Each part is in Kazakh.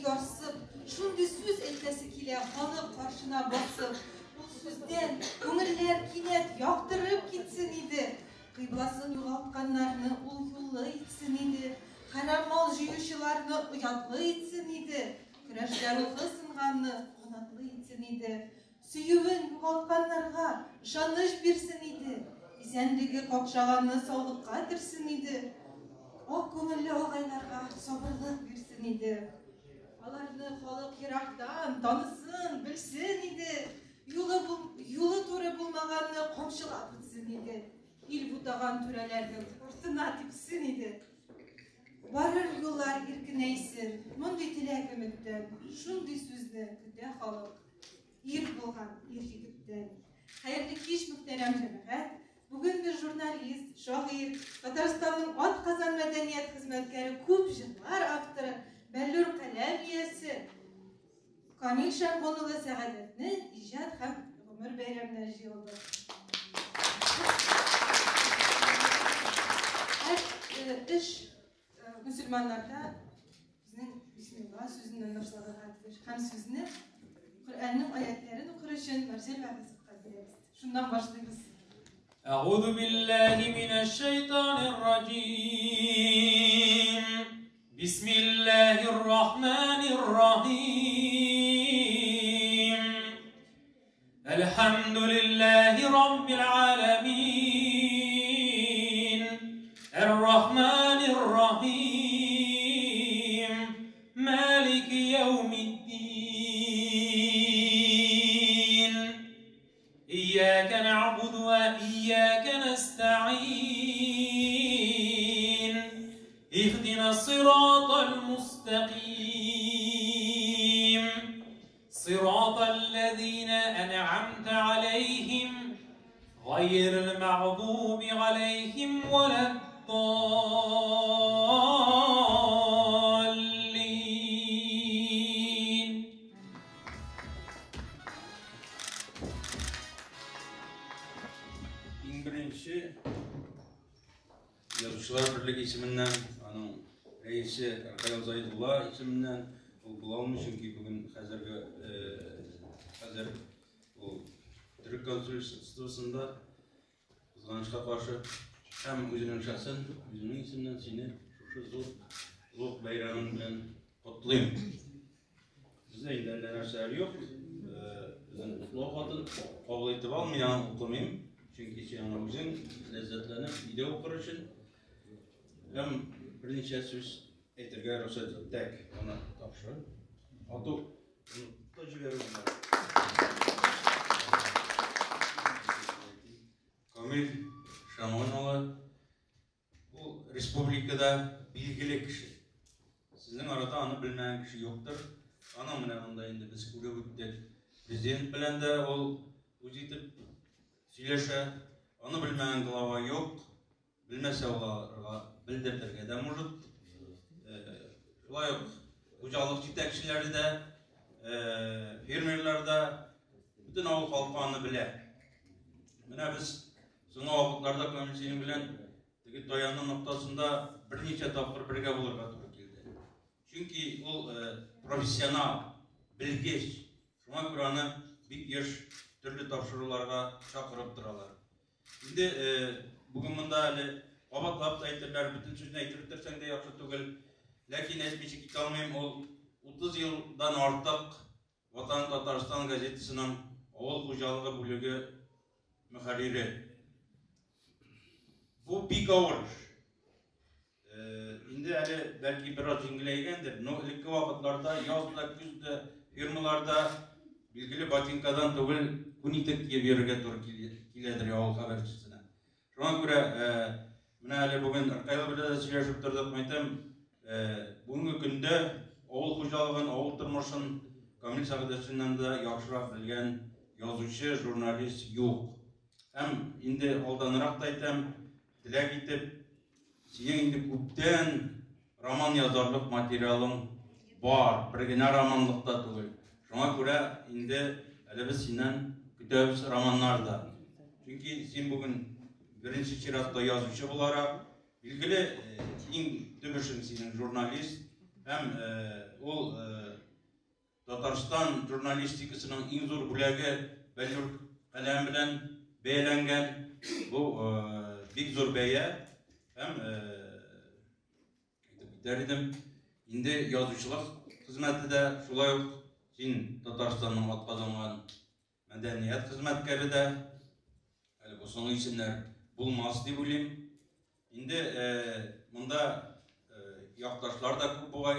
asıp, şundi söz etmesi kile halı karşına basıp, bu sözden köngüller kinet yaktırıp gitsin idi. Kıyblasın yoğaltkanlarını uyulu etsin idi. Karamal jüyüşülarını uyatlı etsin idi. Küreşleri kısınganını kanatlı etsin idi. Süyüvün yoğaltkanlarga şanış birsin idi. İsendigi kokşağanını sağlıkka tirsin idi. O köngüllü ağaylarga sabırlık birsin idi. Alarını halık Irak'tan tanısın, bilsin idi. Yolu turu bulmağanını komşulap bitsin idi. İl butagan türelerden ortuna tipsin idi. Varır yollar irkineysin, mundi tilek ümitten, şundi sözde küde halık. Ir bulgan, ir yigitten. Hayırlı kiş muhterem cemaat. Bugün bir jurnalist, şair, Tataristan'ın at kazan medeniyet hizmetkari, köp yıllar avtırı, Bellur kalem iyesi, Kamil Şengonulu Saadet'ni icad hem ömür beyramına jiyoldu. İş Müslümanlarda bizning Bismillah sözünden başladığı hem sözünü Kur'an'ın ayetlerini okuruşun Marcel ve Kızık'a biliriz. Şundan başlayırız. أعوذ بالله من الشيطان الرجيم بسم الله الرحمن الرحيم الحمد لله رب العالمين الرحمن الرحيم مالك يوم الدين إياك نعبد وإياك نستعين اهدنا الصراط المستقيم صراط الذين أنعمت عليهم غير المغضوب عليهم ولا الضالين. Birinci Yazıcılar Birliği isiminden, onun reisi Erkayal Zaydullah isiminden bulalım çünkü bugün hazır o Türk Konsolosluğu'nda kızgançlığa karşı hem özünün şahsın, özünün isiminden seni şu zor bayramından kutlayayım. Bizde inderler narsalar yok. Bizden slogatın kabul etip almayan okumayayım. Çünkü içimizin lezzetlerini video okuruşun hem bir neçe söz etirge ruhsat tek ona tapşırın. Atı tecrübe Kamil Şamanoğlu bu Respublika'da bilgili kişi. Sizin arada anı bilmeyen kişi yoktur. Ana mınavında indi biz kule gittik. Prezident bilen de ol uzitip söyleşe, onu bilmeyen glava yok. Bilmese olarga bildirtirge de mevcut. Şulay yok. Hocalık yetekçileri de, fermerler de bütün avul halkı anı biler. Mine biz soňa wagtlarda Kamilçinin bilen dayanma noktasında bir neçe tapır birge bulurga tory keldi. Çünkü o profesyonel, bilgeç, şuna göre bir yaş türlü tapşırılarga çakırıp duralar. Şimdi bugün bunda hali qabatlap aytırlar, bütün sözünü aytırıp dersen de yaxşı tugul. Lakin etmişik italmayım, ol 30 yıldan artık Vatan Tataristan gazetesinin avul hocalığı bölügü müharriri. Bu bir kavuruş. Şimdi hali belki biraz İngilizcendir. No ilk vakitlarda yazda, küzde, firmalarda bilgili Batinkadan tugul kunitek diye bir yere kiledir ya o habercisine. Şuna göre hali bugün Erkayal bile söyleşip durduk meytem. Bugünkü günde oğul hojalığın, oğul tırmışın Kamil Saadet'inden de yaxşırak bilgen yazıcı, jurnalist yok. Hem indi aldanırak da aytam, dilek itip, senin indi köpten roman yazarlık materyalın var, birgine romanlıkta tugul. Şuna göre indi biz senden kütübüs romanlarda. Çünkü sen bugün birinci çıratta yazıcı olarak bilgili en tübüşün senin jurnalist hem o Татарстан журналистикасының иң зур бүләге Бәллүр каләм белән бәяләнгән. Бу бик зур бәя. Һәм әйтеп битәр идем. Инде язучылык хезмәте дә шулай ук син Татарстанның атказанган мәдәният хезмәткәре дә. Әле бу соңгы исемнәр булмас дип уйлыйм. Инде монда якташлар да күп бугай.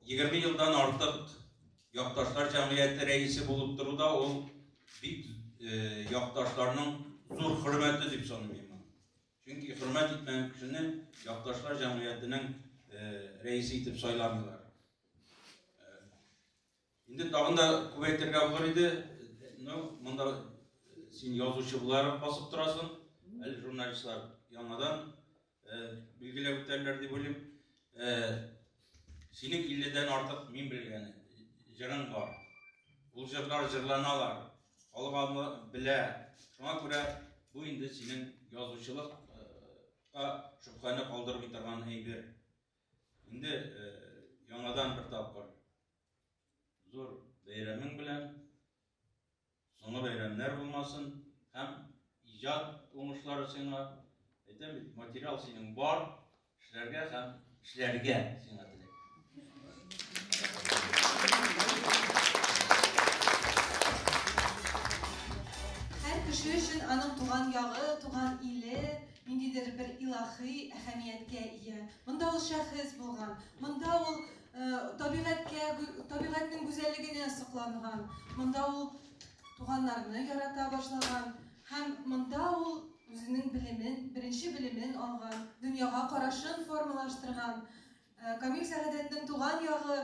20 елдан артык якташлар җәмгыяте рәисе булып торуда ул бик якташларның зур хөрмәте дип саныйм. Чөнки хөрмәт итмәгән кешене якташлар җәмгыятенең рәисе итеп сайламыйлар. Инде тагын да күбәйтергә булыр иде. Монда син язучы буларак басып торасың. Әле журналистлар яңадан билгеләп үтәрләр дип уйлыйм. Синең 50дән артык мин белгән җырың бар. Ул җырлар җырланалар. Халык аны белә. Шуңа күрә бу инде синең язучылыкка шөбһәне калдырмый торган әйбер. Инде яңадан бер тапкыр зур бәйрәмең белән соңгы бәйрәмнәр булмасын һәм иҗат уңышлары сиңа. Әйтәм бит, материал синең бар, эшләргә һәм эшләргә сиңа теләк. Һәр кеше өчен аның туган ягы, туган иле ниндидер бер илаһи әһәмияткә ия. Монда ул шәхес булган. Монда ул табигатьнең гүзәллегенә сокланган. Монда ул туганнарны ярата башлаган. Һәм монда ул үзенең белемен, беренче белемен алган, дөньяга карашын формалаштырган. Камил Сәгадәтнең туган ягы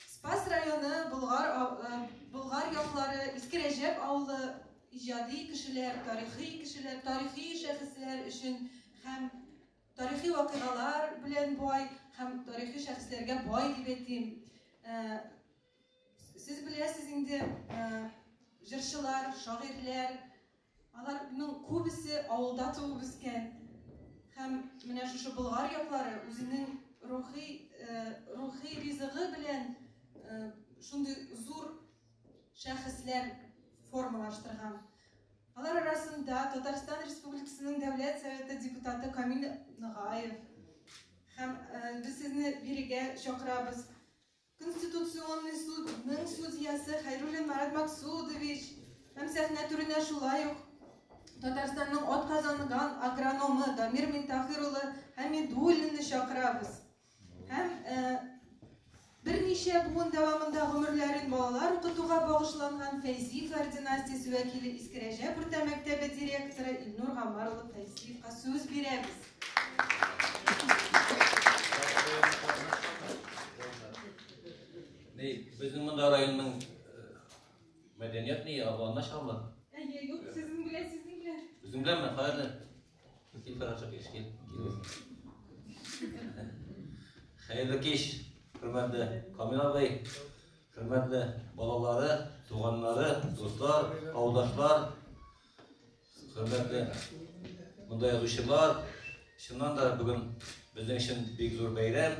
Спас районы, Болгар яклары, Иске Рәҗәп авылы иҗади кешеләр, тарихи шәхесләр өчен һәм тарихи вакыйгалар белән бай һәм тарихи шәхесләргә бай дип әйтим. Сез беләсез инде, җырчылар, шагыйрьләр, аларның күбесе авылда туып үскән. Һәм менә шушы Болгар яклары үзенең рухи ризыгы белән шундый зур шәхесләр формалаштырган. Алар арасында Татарстан Республикасының Дәүләт Советы депутаты Камил Ныгаев. Һәм без сезне бирегә чакырабыз. Конституционный судның судьясы Хайруллин Марат Максудович һәм сәхнә түренә шулай ук Татарстанның атказанган агрономы Дамир Минтахир улы Хәмидуллинны чакырабыз. Һәм берничә буын дәвамында гомерләрен балалар укытуга багышланган Фәйзиевләр династиясе вәкиле Иске Рәҗәп урта мәктәбе директоры Илнур Гамар улы Фәйзиевка сүз бирәбез. Безнең монда районның мәдәният ни абалына чамы? Юк, сезнең белән. Безнең беләнме? Хәерле. Кил карашы кеш. Хәерле кеш. Хөрмәтле Камил абый, хөрмәтле балалары, туганнары, дуслар, авылдашлар, хөрмәтле монда язучылар. Чыннан да бүген безнең өчен бик зур бәйрәм.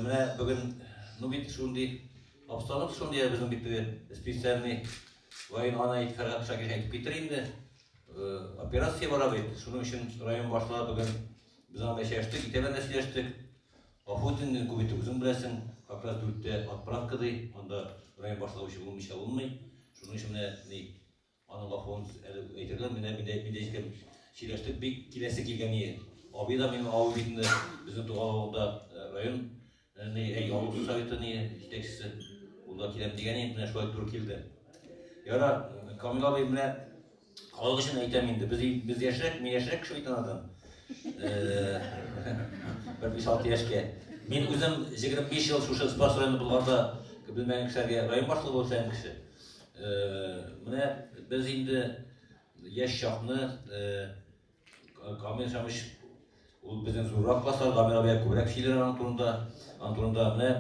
Менә бүген бит шундый обстановка шундый безнең бит специальный военный итфәргә шакир әйтеп китер инде. Операция бара бит. Шуның өчен район башлыгы бүген без анда чәчтек, итәләр сөйләштек. Афутинны күбәйтеп үзең беләсең, как раз дүрттә отправка ди, анда район башлыгы булмыйча булмый. Шуның өчен менә аның лафын әйтерләр, менә икән сөйләштек, бик киләсе килгән иде. Абый да минем авыл битендә безнең туган авылда район авыл советы җитәкчесе булда киләм дигән иде, менә шулай туры килде. Яра, Камил абый менә халык өчен әйтәм инде, без яшьрәк, мин яшьрәк кеше бит анадан. 5-6 яшькә. Мин үзем 25 ел шушы Спас районы булганда белмәгән кешеләргә район башлыгы булсам кеше. Менә без инде яшь чакны Камил Шамыш ул безнең зуррак класслар, Камил абый күбрәк сөйләр аның турында менә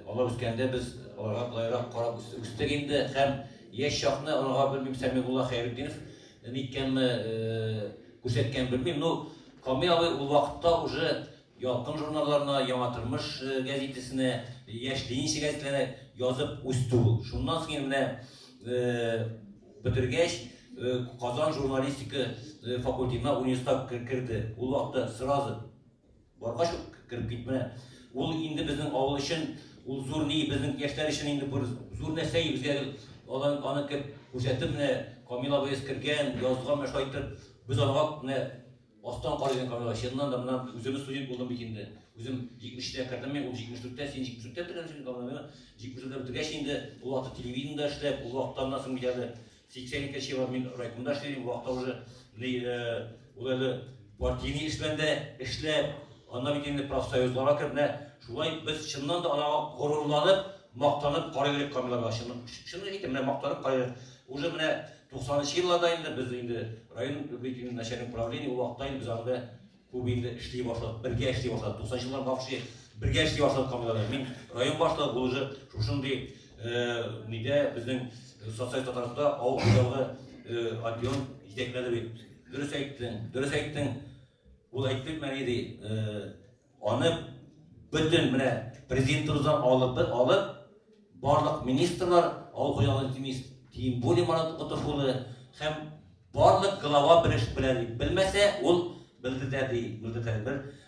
алар үскәндә без аларга булайрак карап үстек инде һәм яшь чакны аларга белмим Сәмигулла Хәйретдинов ниткәнме күрсәткән белмим. Камил абый ул вакытта уже Ялкын журналларына, Яңа тормыш газетесіне, Яшьлейінші газетелеріне язып өсті бұл. Шуннан соң менә бітіргәч Казан журналистика факультетына университетка кірді. Ул вакытта сразу баргач кіріп китмә. Ул инде безнең авыл өчен, ул зур ни, безнең яшьләр өчен инде бер зур нәрсә безгә аны күрсәтеп менә Камил абый кергән, язган мәшә әйтеп, без аңа менә астан караган Камил, чыннан да менә үзем студент булдым бит инде. Үзем 70-тә кертем, ул 74-тә, син 74-тә бетергән Камил. 74-тә бетергәч инде ул вакытта телевидениедә эшләп, ул вакыттан соң бит 82-нче елда мин райкомда эшләдем, ул вакытта уже ул әле партийный эшләндә эшләп, анда бит инде профсоюзларга кереп, шулай без чыннан да анага горурланып, мактанып карыйк Камилга. Чыннан әйтәм, менә мактанып карыйк. Уже менә 90-нчы елларда инде без инде район бюджетының начальник управления ул вакытта инде без анда күп инде эшли башладык, бергә эшли башладык. 90-нчы елларда вообще бергә эшли башладык Камилга. Мин район башлыгы ул уже шушындый нидә безнең социаль Татарстанда авыл хуҗалыгы отдел җитәкләде бит. Дөрес әйттең. Ул әйтеп мәне ди, аны бөтен менә президентыбыздан алып барлык министрлар, авыл хуҗалыгы министры, тем более Марат Котовулы һәм барлык глава белән белмәсә, ул белдерде.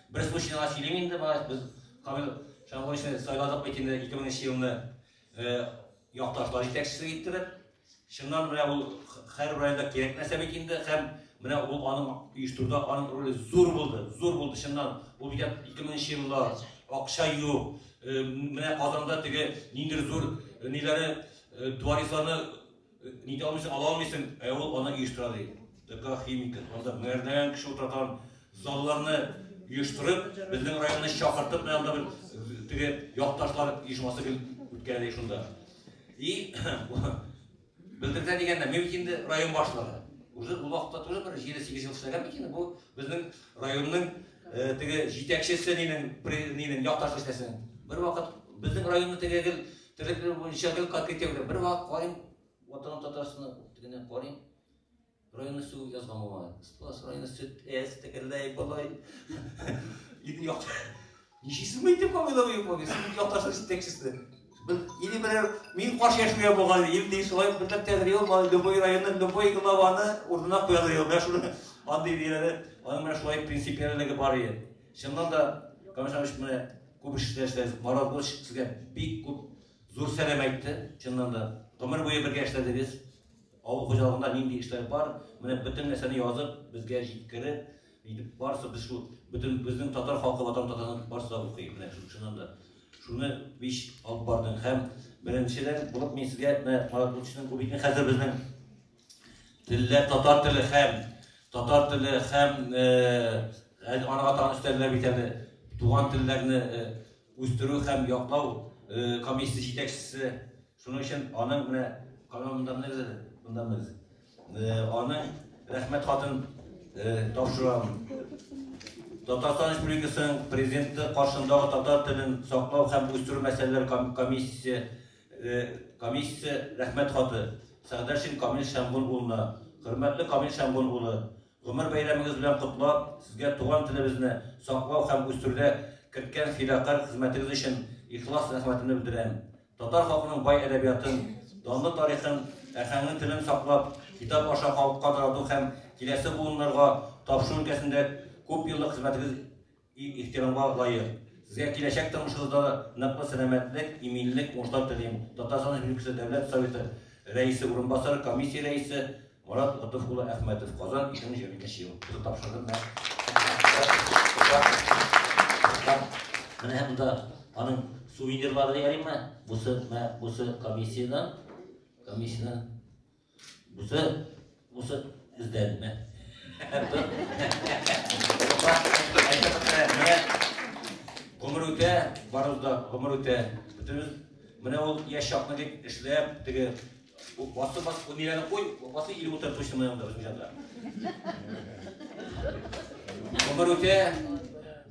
Бер случайга сөйләм инде, без Камил Шамгоричны сайладык бит инде 2000 елны якташлар җитәкчесе иттереп. Шуннан менә ул һәр районда кирәк нәрсә бит инде һәм менә ул аның оештыруда аның роле зур булды. Шуннан ул бит 2000 елда акча юк. Менә Казанда теге ниндидер зур ниләре дворисларны нидә ала алмыйсың, ул аны оештырды. Такая химика. Анда мэрдән кеше утырган залларны оештырып, безнең районны чакыртып, менә анда бер теге якташлар оешмасы үткәрде шунда. И белдерде дигәндә, мен инде район башлыгы. Уже ул вакытта тоже бер 7-8 ел эшләгән икән, бу безнең районның теге җитәкчесе нинең якташлык эшләсен. Бер вакыт безнең районны теге терекләр буенча категория бер вакыт карыйм, Ватан Татарстаны тегенә карыйм. Районны су язган булган. Сплас районны сөт тегеләй булай. Иде як. Ничисез мәйтеп калган юк бу, син якташлык җитәкчесе. Или бер мин каршы яшәргә булган, или шулай бер тәгърият бар, любой районның любой главаны урынына куялар. Менә шуны андый диләр. Аның менә шулай принципиальлеге бар иде. Чыннан да Камишамыч менә күп эшләр, Марат Булыч сезгә бик күп зур сәлам әйтте. Чыннан да гомер буе бергә эшләдегез. Авыл хуҗалыгында нинди эшләр бар, менә бөтен нәрсәне язып, безгә җиткереп, итеп барсы без шу бөтен безнең татар халкы Ватан Татарстаны барсы укый. Менә шуннан да шуны биш алып бардым һәм беренчедән булып мин сезгә Марат Булычның күбитен хәзер безнең телләр татар теле һәм ана ата өстәлләр бит әле туган телләрне үстерү һәм яклау комиссия җитәкчесе. Шуның өчен аның менә каналында аның рәхмәт хатын тапшырам. Татарстан Республикасының президенты каршындагы татар телен саклау һәм үстерү мәсьәләләре комиссия рәхмәт хаты Сәгъдәшин Камил Шәмгун улына. Хөрмәтле Камил Шәмгун улы, гомер бәйрәмегез белән котлап, сезгә туган телебезне саклау һәм үстерүдә керткән фидакар хезмәтегез өчен ихлас рәхмәтемне белдерәм. Татар халкының бай әдәбиятын, данлы тарихын, әһәңнең телен саклап, китап аша халыкка тарату һәм киләсе буыннарга тапшыру өлкәсендә күп еллык хезмәтегез ихтирамга лаек. Сезгә киләчәк тормышыгызда ныклы сәламәтлек, иминлек, уңышлар телим. Татарстан Республикасы Дәүләт Советы рәисе урынбасары, комиссия рәисе Марат Котовулы Әхмәтов, Казан 2022 ел. Тапшырдым мен. Менә монда аның сувенирлары ярыймы? Бусы комиссиядан, бусы издәнме? Гомер үтә, барыбызда гомер үтә. Бөтенбез менә ул яшь чакны дип эшләп, теге басы ниләрне куй, басы иле утыр точно менә монда безнең җанда. Гомер үтә,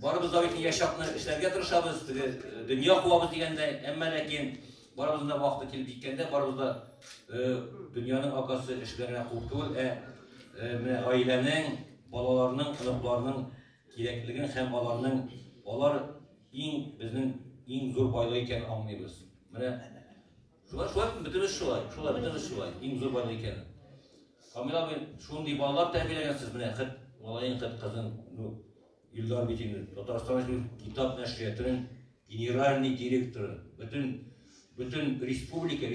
барыбызда бит яшь чакны эшләргә тырышабыз, теге дөнья куабыз дигәндә, әмма ләкин барыбызда вакыты килеп җиткәндә, барыбызда дөньяның акасы эшләргә куып түгел, менә гаиләнең, балаларның, кызларның кирәклеген һәм аларның Алар безнең иң зур байлык икәнен аңлыйбыз. Менә шулай бөтенебез шулай, иң зур байлык икәнен. Камил абый, шундый балалар тәрбияләгәнсез, менә хит, малайың хит кызың, Илдар Битин, Татарстан китап нәшриятының генеральный директоры, бөтен республика,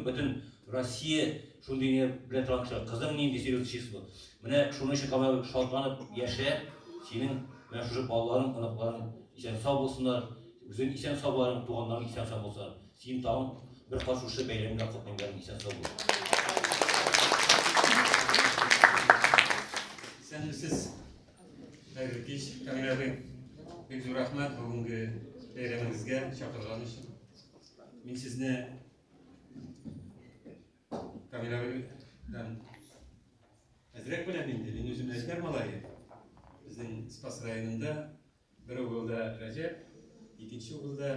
бөтен Россия шундый белән торган кызың нинди серьезный число. Менә шуның өчен Камил абый шатланып яшә, синең менә шушы балаларың, анакларың исән сау булсыннар, үзең исән сау буларың, туганнарың исән сау булсыннар. Син тагын бер кашушы бәйрәмгә катнашкан исән сау бул. Сәнсез хәйрле кич, Камил абый, бик зур рәхмәт бүгенге бәйрәмегезгә чакырган өчен. Мин сезне Камил абыйдан әзрәк беләм инде, мин үзем әҗмәр малае. Безнең Спас районында бер угылда Рәҗәп, икенче угылда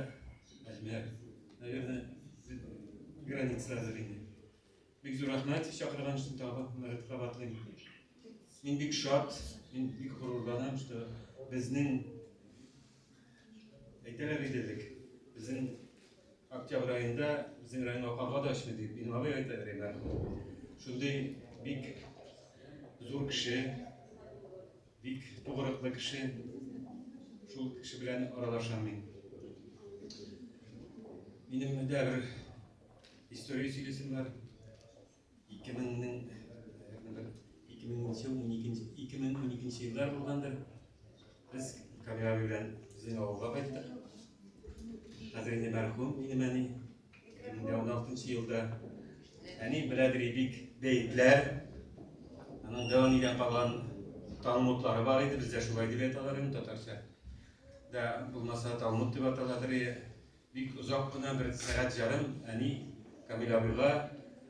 Әҗмәр. Наверное, границалар инде. Бик зур рәхмәт чакырган өчен тагын кабатлыйм. Мин бик шат, мин бик горурланам, что безнең әйтәләр иделек. Безнең Октябрь айында безнең районга карға да эшли дип, мин абый әйтәләр иде. Шундый бик зур кеше, бик тугрыклы кеше, шул кеше белән аралашам мин. Минем дә бер история сөйләсем бар. 2012 еллар булгандыр. Без Камил абый белән безнең авылга кайттык. Хәзер инде мәрхүм минем әни 2016 елда әни беләдер бик бәйтләр, аның дәвамидан калган талмудлары бар иде, бездә шулай дип әйтәләр инде татарча. Да булмаса талмуд дип аталадыр. Бик озак кына бер сәгать ярым әни Камил абыйга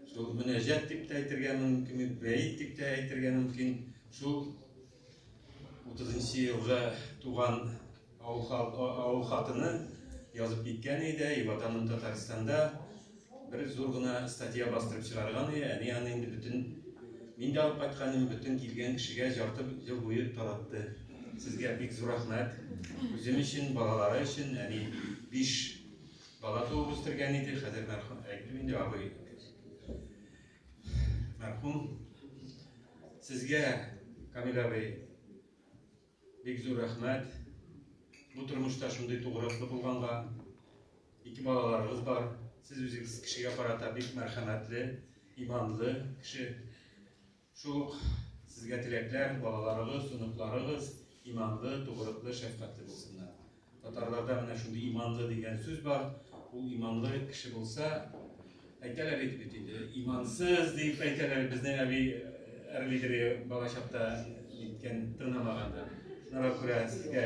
шул мөнәҗәт дип тә әйтергә мөмкин, бәйт дип тә әйтергә мөмкин. Шул 30 елга туган авыл хатыны язып киткән иде, ватаным Татарстанда бер зур гына статья бастырып чыгарган иде. Әни аны инде бөтен мин дә алып кайтканым бөтен килгән кешегә жарты ел буе таратты. Сезгә бик зур рәхмәт. Үзем өчен, балалары өчен, әни 5 бала туып үстергән иде. Хәзер мәрхүм әйтеп инде абый. Мәрхүм. Сезгә Камил абый бик зур рәхмәт. Бу тормышта шундый тугрыклы булганга, 2 балаларыгыз бар. Сез үзегез кешегә карата бик мәрхәмәтле, иманлы кеше. Шул сезгә теләкләр, балаларыгыз, сыныкларыгыз иманлы, тугрыклы, шәфкатьле булсыннар. Татарларда менә шундый иманлы дигән сүз бар. Ул иманлы кеше булса, әйтәләр бит инде, имансыз дип әйтәләр безнең әби әрлидере балачакта иткән тыңламаганда. Шуңа күрә сезгә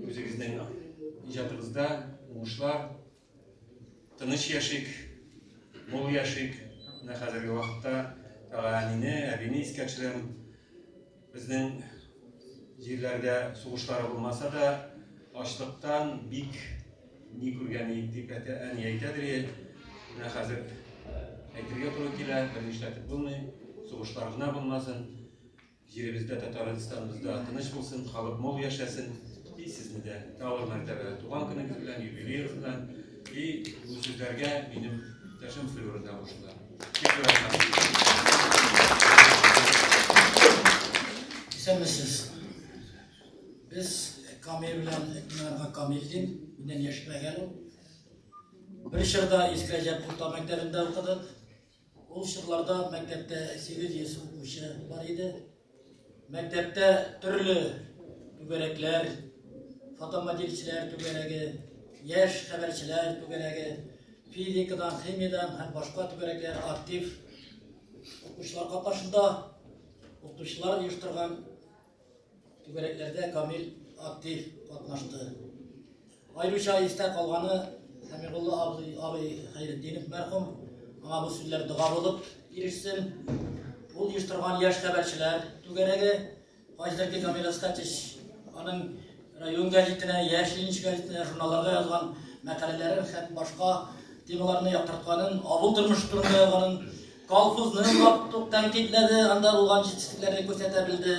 үзегезнең иҗатыгызда уңышлар, тыныч яшик, мул яшик. Менә хәзерге вакытта әнине, әбине искә төшерәм. Безнең җирләрдә сугышлар булмаса да, ачлыктан бик ни күргән дип әни әйтәдер. Менә хәзер әйтергә туры килә, бер нишләтеп булмый. Сугышлар гына булмасын, җиребездә, Татарстаныбызда тыныч булсын, халык мул яшәсен. И сезне дә тагын мәртәбәле туган көнегез белән, юбилеегыз белән. И бу сүзләргә минем тәшем флюрда кушыла. Исәнмесез. Biz Камил белән Камилдин миннән яшьрәгән ул. Бер чорда Иске Рәҗәп урта мәктәбендә укыдык. Ул чорларда мәктәптә 800 укучы бар иде. Мәктәптә төрле түгәрәкләр, фотомоделчеләр түгәрәге, яшь хәбәрчеләр түгәрәге, физикадан, химиядан һәм башка түгәрәкләр актив укучылар катнашында. Укучылар оештырган түгәрәкләрдә Камил актив катнашты. Аеруча истә калганы Сәмигулла абый Хәйретдинов мәрхүм. Аңа бу сүзләр дуга булып ирешсен. Ул оештырган яшь хәбәрчеләр түгәрәге Хаҗдәки Камил Аскатич аның район гәзитенә, яшь Ленинч гәзитенә, журналларга язган мәкаләләрен һәм башка темаларны яктыртканын, авыл тормышы турында язганын, колхозны тәнкыйтьләде, анда булган җитешлекләрне күрсәтә белде.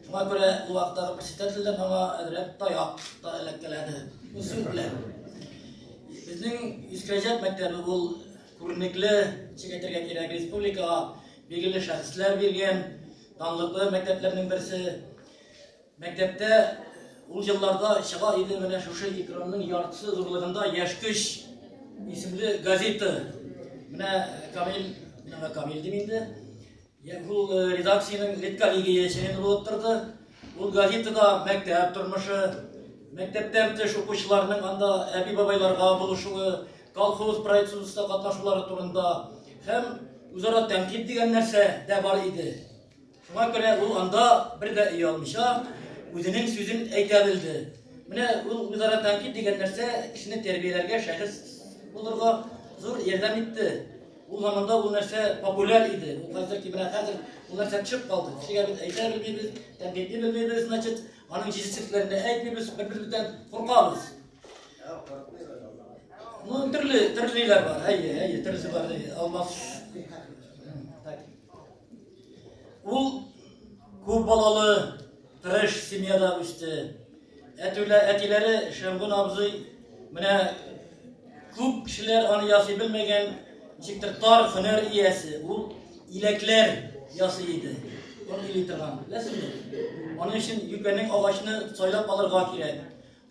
Şuna göre bu vaxtda presidentlerden ama edrep dayak da elekkeledi. Usuller. Bizning Üskürecep mektebi bu kurnikli çeketirge kerak respublika belgili şahslar bergen tanlıklı mekteplerinin birisi. Mektepte ul yıllarda şağa idi mene şuşu ekranının yartısı zorluğunda Yaşkış isimli gazete. Mene Kamil demeydi. Bu redaksiyanın redaktöriga yetişen bo'lib bu gazeteda mektep turmushi, mektepten tış o'quvchilarning anda abi babaylarga bo'lishуы, kolxoz proyektsida qatnashuvlari turunda hem o'zaro tanqid degan narsa da bor edi. Shunga ko'ra u anda bir de iyi olmuşa o'zining so'zini ayta bildi. Mana u o'zaro tanqid degan narsa kishini tarbiyalarga, shaxs bo'lirga zo'r yordam etdi. Bu zamanda bu narsa popüler idi. Bu hazır ki bana hazır bu narsa çıkıp kaldı. Kişiye biz aytar bilmeyiz, tenkitli bilmeyiz, значит, onun cinsiyetlerine aytmıyoruz, birbirimizden korkağız. Bu türlüler var, hayır, türlüsü var, olmaz. Bu көп balalı, tırış, simyada üstü. Etileri Şemgun abzı, mene көп kişiler onu yası bilmegen, Ciktirtar hüner iyesi, bu ilekler yasıydı. Onu iletiren. Onun için yükenin ağaçını soylap alırga gerek.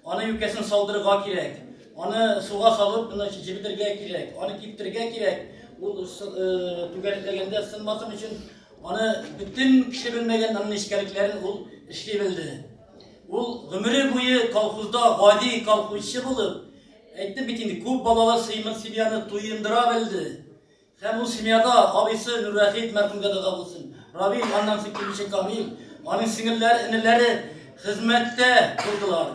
Onu yükesini saldırıga gerek. Onu suğa salıp bunu cibidirge gerek. Onu kiptirge gerek. Bu tükenetlegende ısınmasın için onu bütün kişi bilmegen onun işgaliklerini işleyebildi. Bu ömrü boyu kolxozda gadi kolxozçı bulup aytdı bitindi. Көп balalı Sıyman Simyanı tuyundıra bildi. Hem bu Simyada abisi Nurrahid merhumga da bulsun. Rabi annamsı Kimişe Kamil. Onun singilleri, inileri hizmette durdular.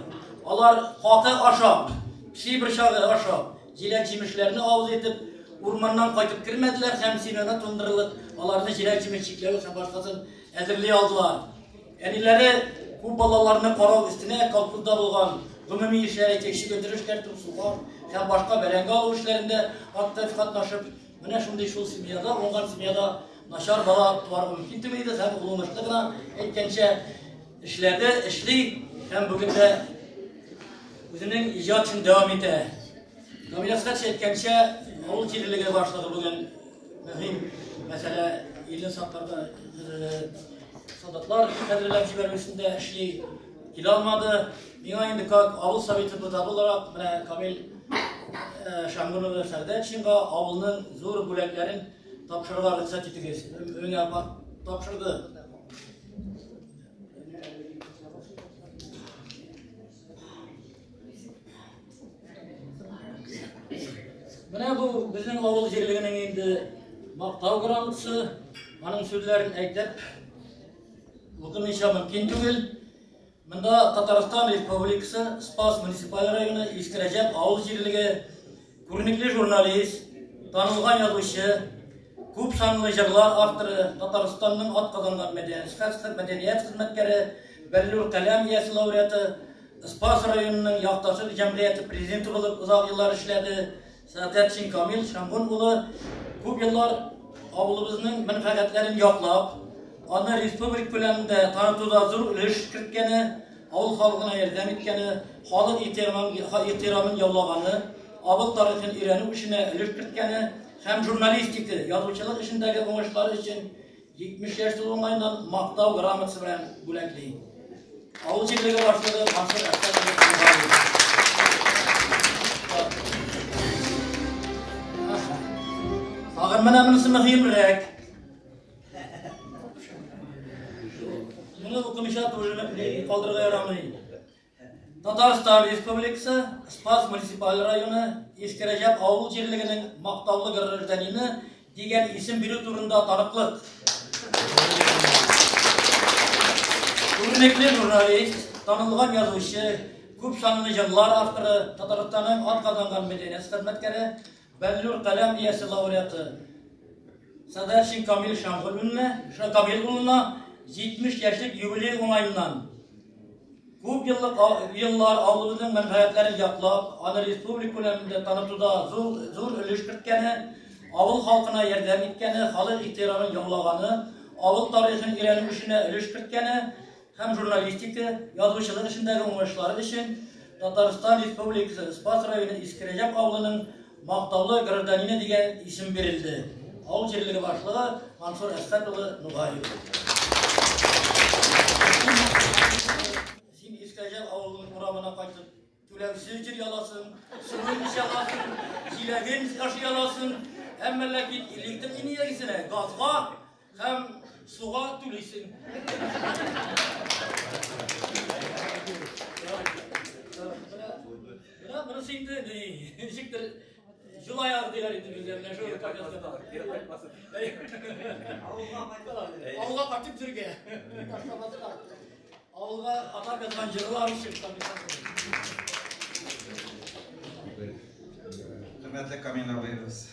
Onlar katı aşap, pişi bir şağı aşap. Cilek cimişlerini avuz edip ormandan kaytıp girmediler. Hem Simyan'a tundırılıp onlarda cilek cimişçikleri sen başkasını edirliği aldılar. Enileri bu balalarını karav üstüne kalkızda bulgan. Gümumi işleri tekşi götürüşler tutsular. Hem başka berenge avuşlarında aktif katlaşıp mene şunday şul simyada, ongan simyada naşar bala tuvarı mümkün tümeydi. Hem ulunuşluğuna etkençe işlerde işli hem bugün de özünün icad için devam ete. Kabilaskat etkençe avul kirliliğe başladı bugün mühim. Mesela ilin satlarda sadatlar kadrilemci vermesinde işli kilalmadı. Mina indikak avul sabiti butabı olarak Kamil Şamgun'u ve Serdetçin'ga avulun zor böleklerin tapşırılar rıksat etigesi. Öne yapmak tapşırdı. Mene bu bizim avul jerliginin endi maqtav gramıtısı, onun sözlerini aytip, okumayışa mümkün tügül. Mında Tataristan Respublikası Spas Municipal Rayonu İskiracep avul jerligi kurnikli jurnalist, tanılgan yazışı, көп sanlı jırlar avtırı, Tataristan'ın at kazangan medeniyet hizmetkeri, Bellur Kalem iyesi laureatı, Spas rayonunun yaktaşır cemriyeti prezidenti olup uzak yıllar işledi. Saadetçin Kamil Şamgun ulu көп yıllar avulumuzun menfaatlerini yoklap, onu Respublik bölümünde tanıtıda zor ülüş kırtkeni, avul halkına yardım etkeni, halk ihtiramın yollağını, avul tarihini öğrenip işine ülüş kırtkeni, hem jurnalistiki, yazıcılık işindeki oңuşları için 70 yaşlı olmayla maqtav gramıtısı bilen bölekli. Avul jerligi başladı, Mansur Ağır menamınızı mühimrek. Bunu okumışat kaldırığa yaramayın. Tataristan Respublikası Spas Municipal Rayonu İskiracep avul jerliginin maqtavlı gırrırdanini degan isim biri turunda tanıklık. Örnekli jurnalist, tanılgan yazışı, көп sanlı jırlar avtırı, Tataristan'ın at kazangan medeniyet hizmetkeri, Bellur Kalem iyesi laureatı Saadetçin Kamil Şamgul'una 70 yaşlık yubiley olayından көп yıllar avlumuzun menfaatlerini yaklap, onu Respublik bölümünde tanıtıda zor ülüş kırtkeni, avul halkına yardım etkeni, halk ihtiramın yollağını, avul tarihinin ilerlemişine ülüş kırtkeni, hem jurnalistika, yazgıçılık işindeki uğraşları için Tataristan Respublikası Spas rayonu İskerejap avlının Maqtavlı Gırdanine degan isim verildi. Avul Çerligi başlığı Mansur Esqatoğlu Nugayev. Sen İskerejap avlının uğramına qaytıp Tülevsiz jir yalasın, suyun iş yalasın, jilagin aşı yalasın, hemmeler git elektrik enerjisine, gazga hem suğa tülisin. Bunu şimdi siktir yıl ayağı diler İngilizlerine şu kakasına. Avulga kaçıp Türkiye. Avulga atak yazan yıllar için tabii. Hürmetli Kamil ağabeyimiz,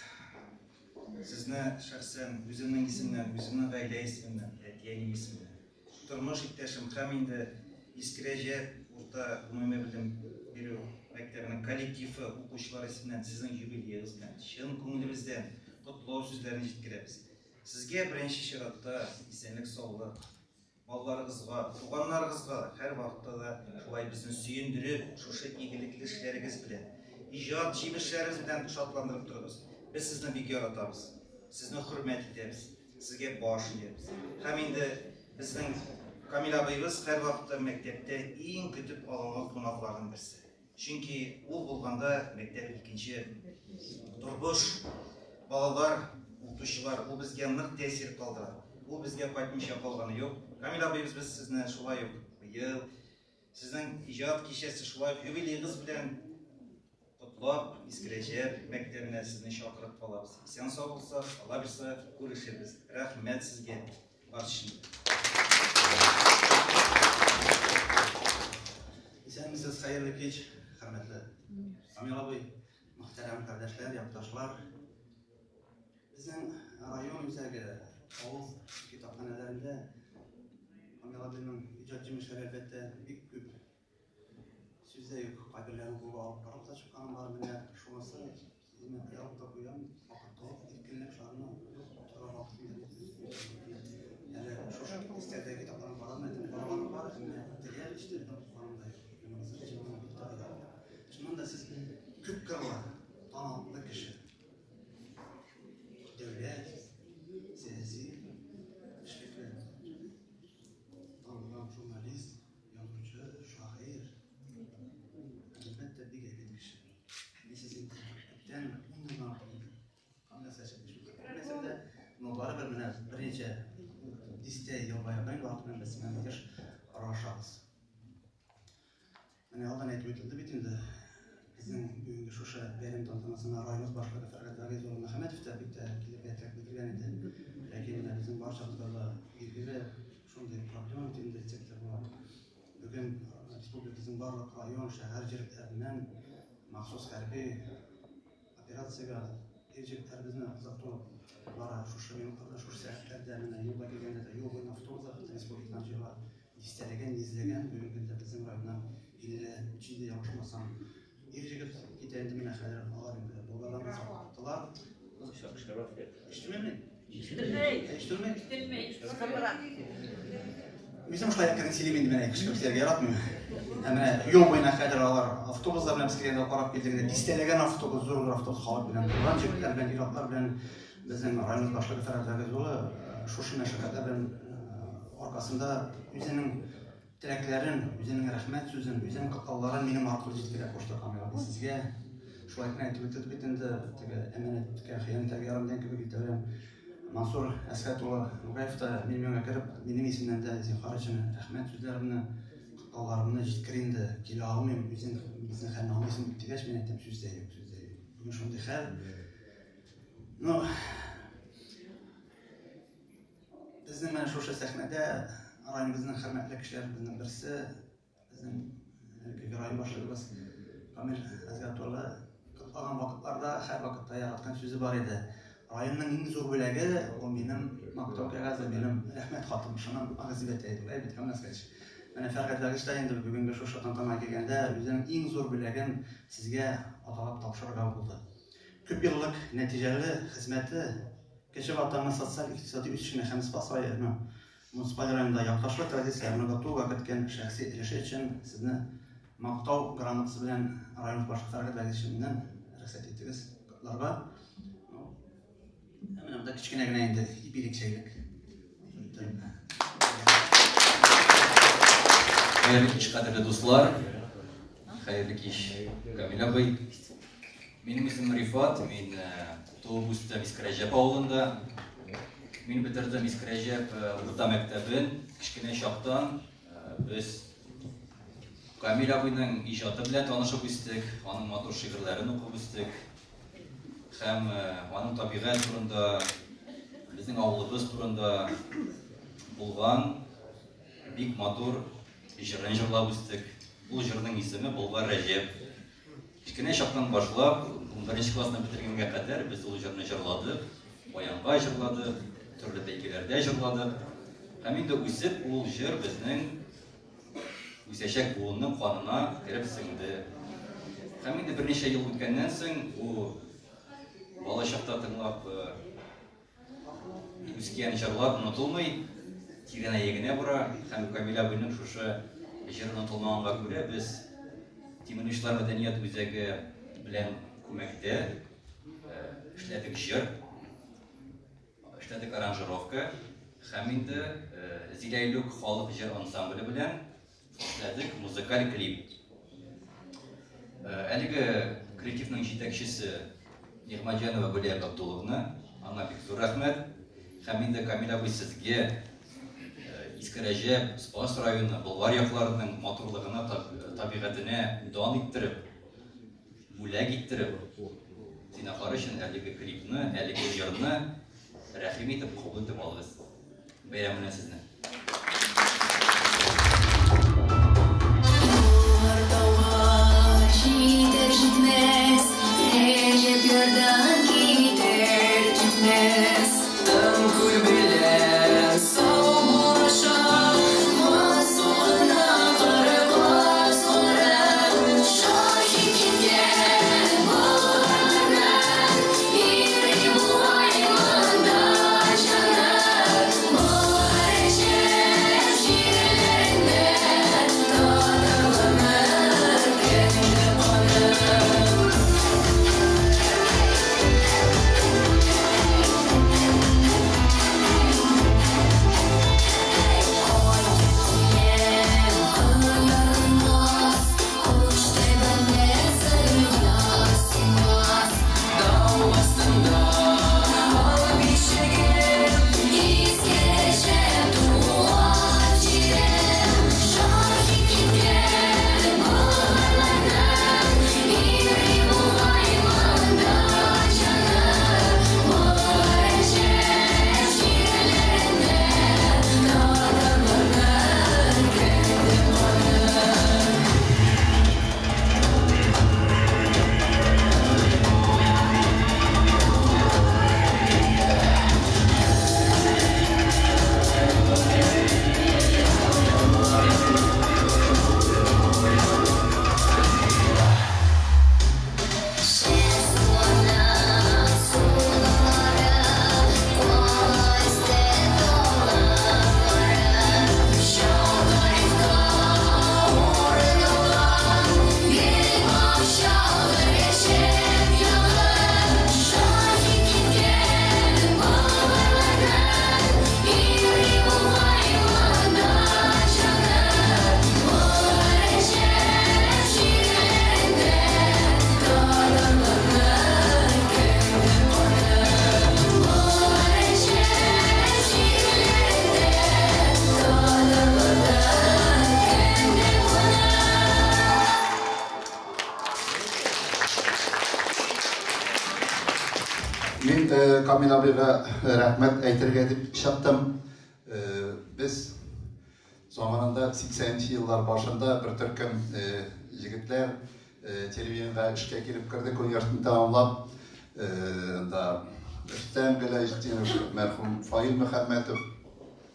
sizni şahsen özümün isminden, özümün aile isminden, etiyenim isminden, turmuş iktişim hem indi İskerejap orta umumi bilim biri mektebinin kollektifi okuşlar isminden sizin jubileyiniz bilen şın ko'nglimizden qutlov so'zlarini yetkazamiz. Sizga birinchi shiratda esenlik sog'lik, mollaringizga, tuganlaringizga har vaqtda da shulay bizni suyundirib, shusha igilikli ishlaringiz bilan ijod jibishlaringiz bilan shodlantirib turibsiz. Biz sizni bek yoratamiz. Sizni hurmat etamiz. Sizga boshlaymiz. Ham endi bizning Kamil ağabeyimiz her vaqtda maktabda eng kutib olingan qo'noqlardan birisi. Chunki u bo'lganda maktab ikkinchi turmush bolalar, o'qituvchilar u bizga aniq ta'sir qoldiradi. U bizga qaytmisha qolgani yo'q. Kamil ağabeyimiz biz sizni shulay yil sizning ijod kechasi shulay yubileyingiz bilan qutlab İskerejap maktabine sizni chaqirib qolamiz. Sen sog' bo'lsa, Alloh bersa ko'rishamiz. Rahmat sizga. Barchangizga. Esenmisiz, hayırlı kech, hürmetli Kamil ağabey, muhterem kardeşler, yurttaşlar. Bizim rayonimizdagi Oğuz kitapxonalarında Kamil ağabeyning ijod jimishlar albatta bek ko'p. Sizda yo'q, qabrlarni qo'lga olib qarab chiqqanim bor, mana shunisi men hayotda qo'yam, faqat erkinlik sharni yani şu istediği kitapların bağlanmadı, bağlanmadı var, diğer işte bağlanmadı. Şunun da siz küp kırlar, tanıklı kişi, devlet, siyasi, işlikler, tanınan jurnalist, yazıcı, şair, elbette bir gelin kişi. Sizin küpten ondan kanla seçilmiş. Mesela notları vermene birinci listeye yollayabilirim, vaktimin besmele gir, araşağız. Yani aldan aytib o'tildi bitindi. Bizning bugungi shusha bayram tantanasini rayonimiz boshlig'i Farg'at Agazov Muhammadovda bitta kelib takliflagan edi. Lekin bizning barchamizda ilgili shunday problema bitindi sektor bor. Bugun respublikamizning barliq rayon, shahar jirklaridan maxsus harbiy operatsiyaga ejiblar bizni qiziqtirib bora shusha minutlarda shu soatlarda mana yo'lga kelganda yo'l bo'yicha avtobuslar respublikadan chiqib istalagan izlagan bugungi bizning rayondan içinde yapışmasam irjigit gitaydı mine xayr alayım da bogalarını sattılar. İştirmey mi? İştirmey. Bizim şulay yakın silimindi mene kışkırtlarga yaratmıyor. Hemen yol boyuna xayr alar avtobuslar bilan biz kelganda qarab kelganda istalagan avtobus zo'r avtobus xalq bilan turgan jigitlar bilan iroqlar bilan bizning rayonimiz boshlig'i Farg'at Agazov shu mashaqqatlar bilan orqasında o'zining tilaklerin, üzerine rahmet sözün, üzerine kutluların benim arkalı ciddiyle koştu kamerada sizge. Şu ayetine ayetip bitinde emanet, hıyanetler yarımdan gibi gidelim. Mansur Esqatoğlu Nugayev'da benim kirip, benim isimden de zihar için rahmet sözlerimini, kutlularımını ciddirinde geri almayayım. Bizim xanamı isim bittigeç, ben ettim sözde yok. Bugün şimdi xel. Bizim ben şu sahnede rayonimizning hurmatli kishilarimizdan birisi bizning rayon boshlig'imiz Kamil Azgato'la qolgan vaqtlarda har vaqtda yaratgan so'zi bor edi. Rayonning eng zo'r bo'lagi u mening maqtov qog'ozi, mening rahmat xotim, shuni ag'zibet edi. Aytib hammasgacha. Mana Farg'atdagi endi bugungi shu tantanaga kelganda o'zining eng zo'r bo'lagin sizga atalab topshirgan bo'ldi. Ko'p yillik natijali xizmati kecha vatanning sotsial iqtisodiy o'sishini ham isbot муниципаль районда якташлык традицияларына катууга кеткен шәхси өлеше өчен сезне мактау грамотасы белән район башкалары белән менен рөхсәт итегез котларга. Менә монда кичкенә генә инде ипирекчәйлек. Hayırlı kış kadirli dostlar, hayırlı kış Kamil Bey. Benim ismim Rifat, ben doğmuştum İskrecep avlunda. Ben bitirdim İskrecep orta mektebin, kişkine şaktan. Biz Kamil Bey'nin icatı bilen tanışıp istik, onun motor şiirlerini okuyup istik. Hem onun tabiat turunda, bizim avlımız turunda bulgan big motor Жырын жырлап өстік. Бұл жырдың есімі Бұлғар Рәжеп. Кішкене шақтан башылап, 1-ші классны бітіргенге қадар біз ол жырны жырладық, баянға жырладық, түрлі бәйгелерде жырладық. Һәм енді өсіп, ол жыр біздің өсешек буынның қанына кіріп сіңді. Һәм енді бірнеше ел өткеннен соң, ол бала шақта тыңлап өскен жырлар ұнатылмай, тирән егіне бұра, һәм Камил Бейнең шушы жырын ұнатылмағанға күрә біз Тимирничлар мәдәният үзәге белән күмәктә эшләдек жыр, эшләдек аранжировка, һәм инде Зиләйлүк халык җыр ансамбле белән эшләдек музыкаль клип. Әлеге коллективның җитәкчесе Нигъмәтҗанова Гөлия Габдулловна, аңа бик зур рәхмәт. Һәм инде Камил абый сезгә Искәрәҗәп, Спас районы, Болгар якларының матурлыгына, табигатенә дан иттереп, бүләк иттереп, зинахар өчен әлеге клипны, әлеге җырны рәхим итеп кабул итеп алыгыз. Бәйрәм белән сезне. Kamil abiga rahmet aytırga dip şaptım. Biz zamanında 80'li yıllar başında bir türküm yigitler televizyonda işe girip kirdik, üniversiteni tamamlap da Rüstem Gülajittin, merhum Fail Muhammetov,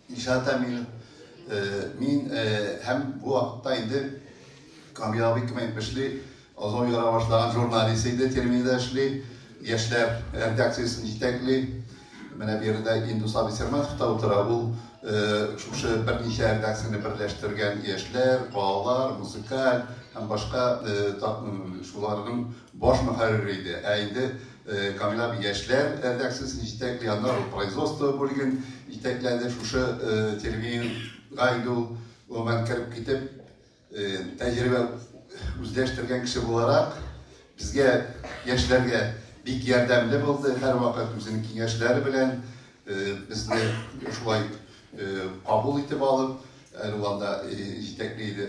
İnşaat Emin, min hem bu vakitte indi Kamil abi kim etmişli, az önce başlayan jurnalistiydi, televizyonda işli, Yaşlar redaksiyasının jitekli, Менә бу yerdə Индус Абисерматов та утыра. Ул шушы берничә редакцияны берләштергән яшьләр, балалар, музыкаль һәм башка шуларның баш мөхәррире иде. Инде Камил абый яшьләр редакциясын җитәкли, аннары производство бүлеген җитәкләде. Шушы телевидениега инде ул гомумән кереп китеп, тәҗрибә үзләштергән кеше буларак, безгә яшьләргә бик ярдәмле булды. Һәр вакыт үзенең киңәшләре белән безне шулай кабул итеп алып, Уланда җитәкле иде.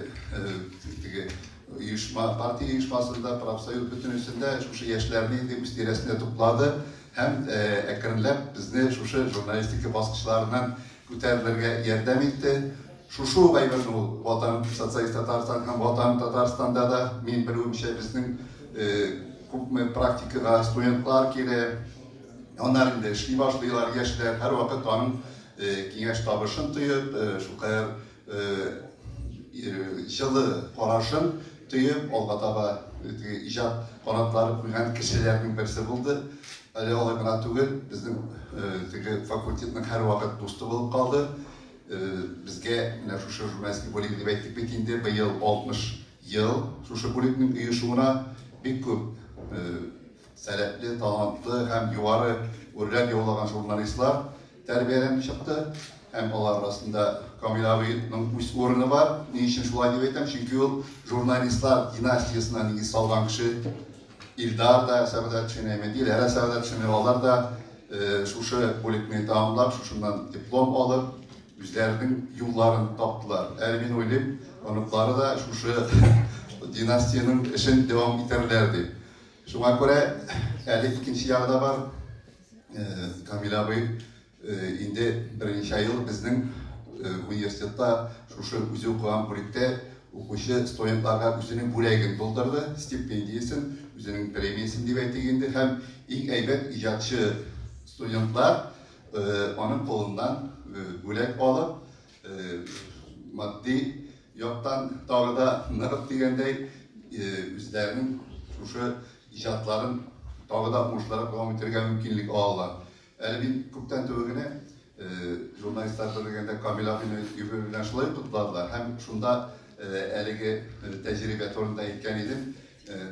Uyuşma, parti uyuşmasında, Profsoyuz bütünüsünde şuşu yaşlarını da üstüresine topladı. Hem ekranlep bizni şuşu jurnalistik baskıçlarından kütürlerge yardım etti. Şuşu baybernu Vatan Sosyalist Tatarstan hem Vatan Tatarstan'da da min bilumşe bizning küp praktikaga studentlar kele. Onların da işli başlayılar yaşlar her vakit onun kengeş tabışın tuyup şu kadar yılı qarashın tuyup olgataba ijat qanatlары qo'ygan kishilarning birisi bo'ldi. Әле алай гына түгел, безнең факультетның һәр вакыт дусты булып калды. Безгә менә шушы журналистик бүлек дип әйтеп бит инде быел 60 ел шушы бүлекнең оешуына бик күп сәләтле, талантлы һәм югары үрләр яулаган журналистлар тәрбияләнеп чыкты. Hem onlar arasında Kamil abinin üst orunu var. Niçin şulay diye ettim? Çünkü o jurnalistler dinastiyasına niye salgan kişi İldar da Səbədat Çinəmə değil, Ərə Səbədat Çinəvalar da şuşu bölükmeyi tamamlap, şuşundan diplom alıp, üzlerinin yollarını taptılar. Ermin oyluyum, onukları da şuşu dinastiyanın işin devam iterlerdi. Şuna göre 52. yarıda var Kamil abi. Indi birinci yıl bizning universitetda şuşu o'zi o'qigan bo'lakda o'quvchi studentlarga o'zining bo'lagini to'ldirdi, stipendiyasin, o'zining premiyasini deb aytganda ham eng aybat ijodchi studentlar uning qo'lidan bo'lak olib, moddiy yoqdan tog'ida naqd deganday o'zlarining şuşu ijodlarini tog'ida o'shlab davom ettirgan mumkinlik oldilar. Elbin kuptan tövgüne jurnalistler bölgende Kamil abinin yübüründen şulay kutladılar. Hem şunda eligi tecrübe torunda etken idim.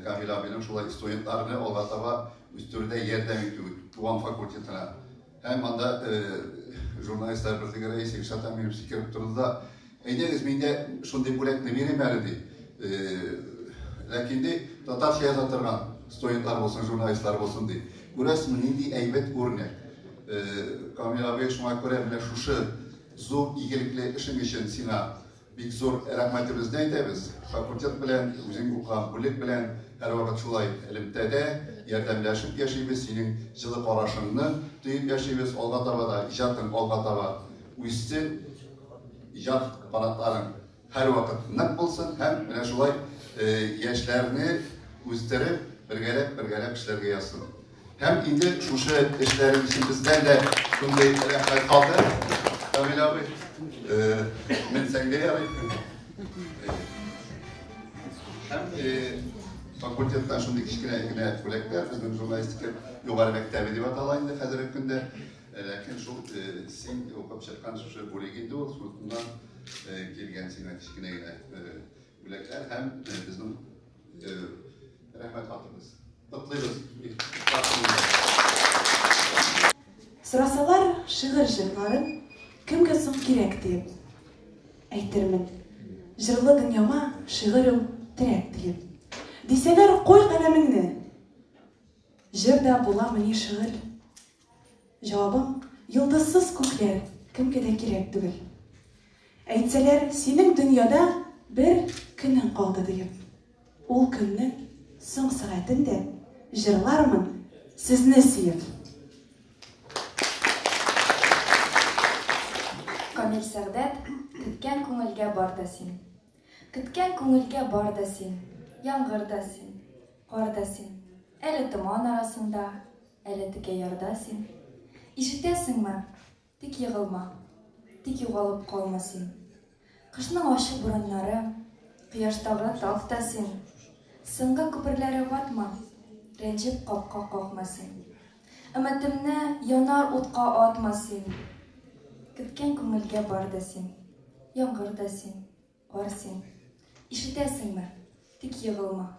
Kamil abinin şulay studentlarını olgataba üstürde yerden yükü Tuvan Fakültetine. Hem anda jurnalistler bölgede reisi şatan benim sikirip durdu da eyneniz minde şundi bulek ne birim erdi. Lakin de Tatar şeye satırgan studentlar olsun, jurnalistler olsun diye. Burası mindi eybet örnek. Kamil abi şuna göre bile şuşu zor ilgilikli işin için sina bir zor rahmetimiz neydeyiz. Fakültet bilen, uzun okuyan bölük bilen her vakit şulay elimde yardımlaşıp yaşayız. Senin yılı qarashını duyup yaşayız. Olgatava'da, icatın Olgatava üstün icat kanatların her vakit nık bulsun. Hem bile şulay yaşlarını üstürüp birgelep işlerge yazsın. Hem indi şuşu işlerin için bizden de şunday rahmet kaldı. Kamil abi, ben sen de yarayım. Hem fakültetten şunday kişilerine kulekler, bizim jurnalistik yukarı mektebi diye atalayındı hazır günde. Lakin şu sen okup çıkan şuşu buleginde ol, şundan gelgen sen kişilerine kulekler hem bizim rahmet hatırımız. Tatlıyız. Сұраsalar шигырь жырларын кемгә соң кирәк дип әйтермен. Җырлы дөньяма шигырем терәк дип. Дисәләр куй каләмеңне. Җырда буламыни шигырь? Җавабым йолдызсыз күкләр кемгә дә кирәк түгел. Әйтсәләр синең дөньяда бер көнең калды дип. Ул көннең соң сәгатендә җырлармын сезне сөеп. Камил Сәгъдәт, көткән күңелгә бар да син. Көткән күңелгә бар да син. Яңгыр да син, кар да син. Әле томан арасында, әле текә ярда син. Ишетәсеңме? Тик егылма. Тик югалып калма син. Кышның ачык бураннары, кояштагы тап та син. Сыңгы күперләре ватма, рәнҗеп капка какма син. Ümitimni yanar utqa atma sen. Kütken көңелгә бар да син. Яңгыр да син, бар син. Ишетәсеңме? Тик егылма.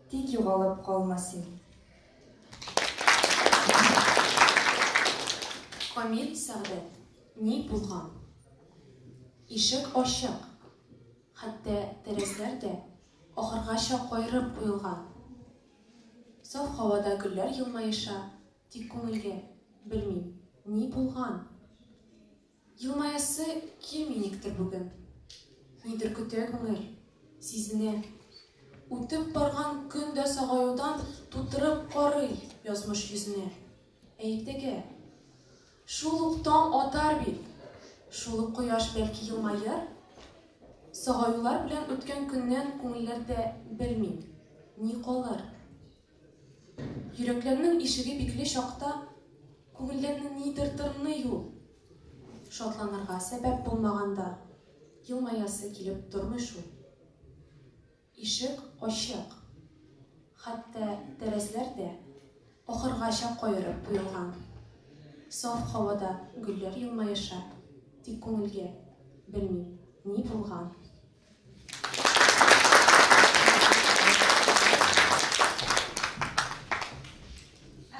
Тик югалып калма син. Камил Сәгъдәт, ни булган? Ишек ачык. Хәтта тәрәзәләр дә ахыргача кайрып куелган. Саф һавада гөлләр елмаеша, тик күңелгә белмим, ни булган? Елмаясы килминиктер бүген. Нидер көтә күңел, сизенә. Үтеп барган көн дә сагаюдан тутырып карый язмыш йөзенә. Әйтәгә, шул ук таң атар бит, шул ук кояш бәлки елмаер. Сагаюлар белән үткән көннән күңелләрдә белмим, ни калыр. Йөрәкләрнең ишеге бикле чакта күңелләрне нидер тырный ул. Шатланырга сәбәп булмаганда елмаясы килеп тормый шул. Ишек ачык. Хәтта тәрәзәләр дә ахыргача кайрып куелган. Саф һавада гөлләр елмаеша, тик күңелгә белмим, ни булган.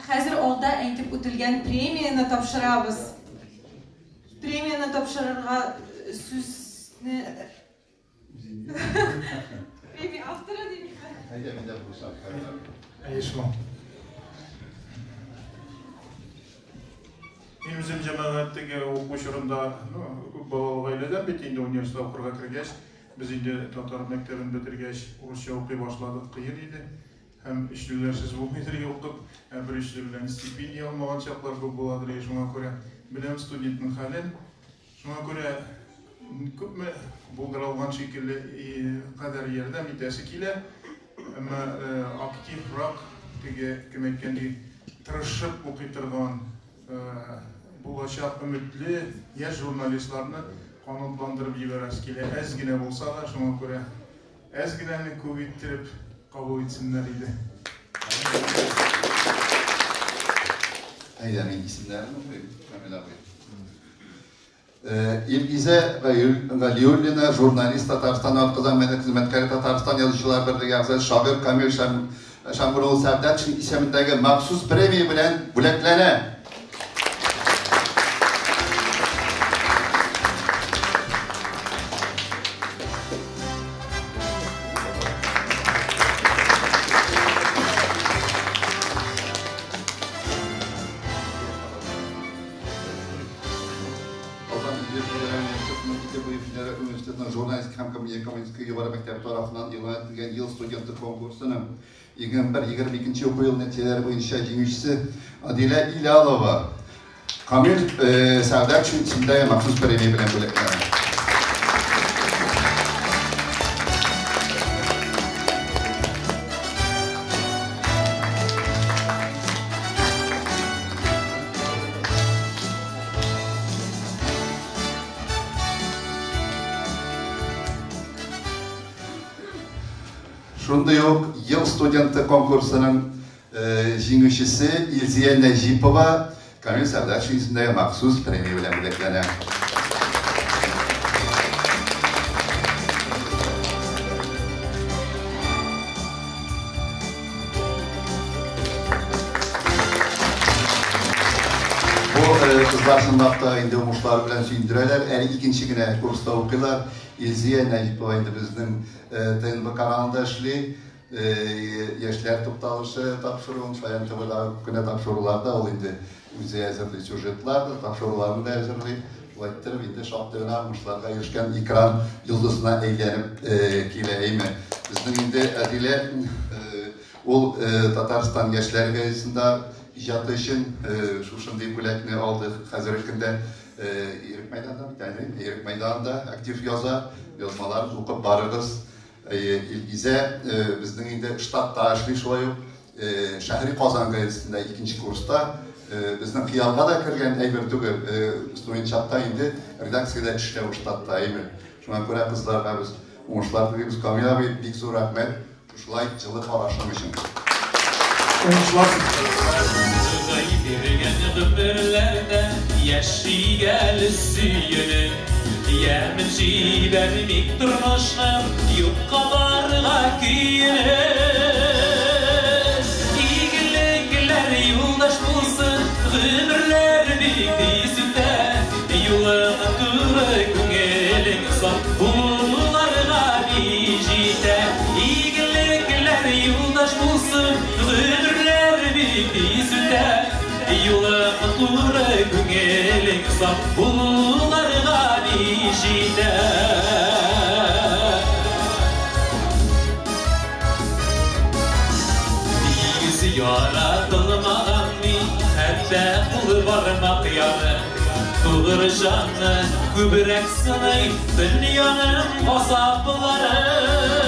Хәзер алда әйтеп үтелгән премияны тапшырабыз. Премияны тапшырырга сүзне... Премия авторы деймме? Әйдә, мен дә булсам. Әйшман. Мен үзем җәмәгатьтәге укучыларында балалык гаиләдән бит инде университетка укырга кергәч, без инде татар мәктәбен бетергәч, урысча укый башладык, кыен иде. Һәм эшләүләрсез булмыйдыр укып, бер эшләү белән стипендия алмаган чаклар күп буладыр, шуңа күрә беләм студентның хәлен. Шуңа күрә күпме булдырылган шикелле кадәр ярдәм итәсе килә. Әмма активрак теге кем әйткәндәй тырышып укый торган булачак өметле яшь журналистларны канатландырып җибәрәсе килә. Әз генә булса да, шуңа күрә әз генәне күп иттереп кабул итсеннәр иде. Әйдә, мен исемнәрен укыйм, Камил абый. Илгизә Галиуллина, журналист, Татарстан Халкы хезмәткәре, Татарстан Язучылар берлеге әгъзасы, шагыйрь Камил Шамбуров Сәгъдәт исемендәге махсус премия белән бүләкләнә. Журналистика һәм коммуникация югары мәктәбе тарафыннан игълан ителгән ел студенты конкурсының 21-22 уку ел нәтиҗәләре буенча җиңүчесе Адилә Илалова Камил Сәгъдәт исемендәге махсус премия белән бүләкләнә. Шундай ук ел студенты конкурсының җиңүчесе Илзия Нәҗипова Камил Сәгъдәт исемендәге махсус премия белән бүләкләнә. Кызлар шундакта инде уңышлар белән сөендерәләр. Әле икенче генә курста укыйлар. Илзия Нәҗипова инде безнең ТНВ каналында эшли. Яшьләр тукталышы тапшыруын, Шаян ТВда көне тапшыруларда ул инде үзе әзерлый сюжетлар, тапшыруларын да әзерлый. Шулай итеп инде шактый гына уңышларга ирешкән экран йолдызына әйләнеп килә. Безнең инде Әдилә ул Татарстан яшьләр газетасында иҗаты өчен шушындый бүләкне алды. Хәзерге көндә Ирек мәйданында актив яза, язмаларын укып барыгыз. Илгизә безнең инде штатта эшли, шулай ук Шәһри Казан газетасында икенче курста. Безнең хыялга да кергән әйбер түгел, студентчакта инде редакциядә эшләү штатта әйбер. Шуңа күрә кызларга без уңышлар телибез. Камил абый, бик зур рәхмәт шулай җылы карашың өчен. Уңышлар. Yürgen ömürlerde yaşaygal süyünün Yemin jibermik turmuşum yukka barga küyünün İyilikler yoldaş bulsun ömürler birlikte sütte Yolun turı küngelin son bularga bijite İyilikler yoldaş bulsun ömürler birlikte sütte Yolun turı küngelin son bularga bijite Yüzü yaratılmağın mi hatta kul varmak yarı Tuğur canlı kübrek sınay dünyanın azapları